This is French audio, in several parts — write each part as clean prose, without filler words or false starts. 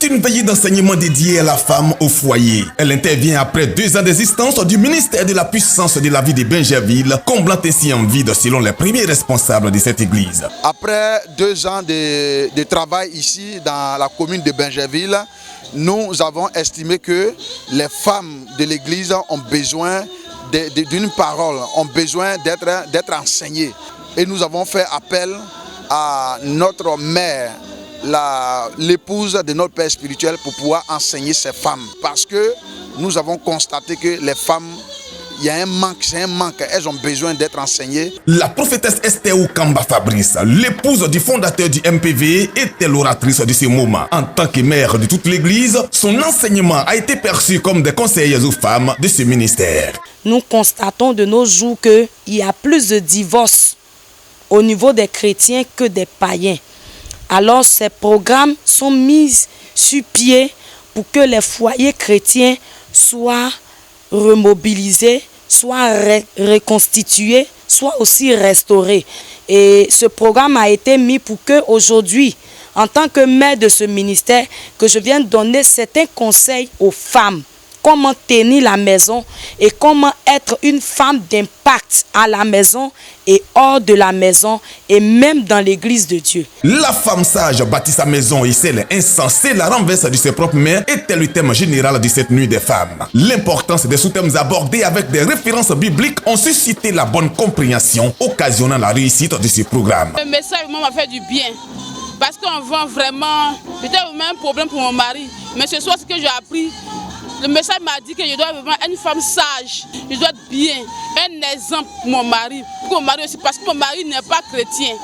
C'est une veillée d'enseignement dédiée à la femme au foyer. Elle intervient après 2 ans d'existence du ministère de la puissance de la vie de Bingerville, comblant ainsi un vide selon les premiers responsables de cette église. Après 2 ans de travail ici dans la commune de Bingerville, nous avons estimé que les femmes de l'église ont besoin d'une parole, ont besoin d'être enseignées. Et nous avons fait appel à notre mère, l'épouse de notre père spirituel, pour pouvoir enseigner ces femmes. Parce que nous avons constaté que les femmes, il y a un manque, c'est un manque, elles ont besoin d'être enseignées. La prophétesse Esther Oukamba Fabrice, l'épouse du fondateur du MPV, était l'oratrice de ce moment. En tant que mère de toute l'église, son enseignement a été perçu comme des conseillers aux femmes de ce ministère. Nous constatons de nos jours qu'il y a plus de divorces au niveau des chrétiens que des païens. Alors ces programmes sont mis sur pied pour que les foyers chrétiens soient remobilisés, soient reconstitués, soient aussi restaurés. Et ce programme a été mis pour que aujourd'hui, en tant que mère de ce ministère, que je vienne donner certains conseils aux femmes. Comment tenir la maison et comment être une femme d'impact à la maison et hors de la maison et même dans l'église de Dieu. La femme sage bâtit sa maison et celle insensée la renverse de ses propres mains était le thème général de cette nuit des femmes. L'importance des sous-thèmes abordés avec des références bibliques ont suscité la bonne compréhension, occasionnant la réussite de ce programme. Le message m'a fait du bien parce qu'on voit vraiment, peut-être même un problème pour mon mari, mais ce soir ce que j'ai appris, le message m'a dit que je dois vraiment être une femme sage, je dois être bien, un exemple pour mon mari, aussi, parce que mon mari n'est pas chrétien.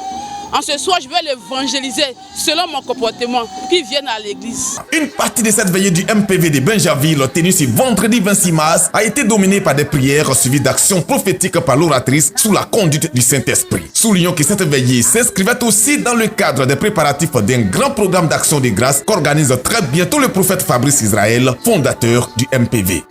En ce soir, je vais l'évangéliser selon mon comportement, qu'il vienne à l'église. Une partie de cette veillée du MPV de Bingerville, tenue ce vendredi 26 mars, a été dominée par des prières suivies d'actions prophétiques par l'oratrice sous la conduite du Saint-Esprit. Soulignons que cette veillée s'inscrivait aussi dans le cadre des préparatifs d'un grand programme d'action de grâce qu'organise très bientôt le prophète Fabrice Israël, fondateur du MPV.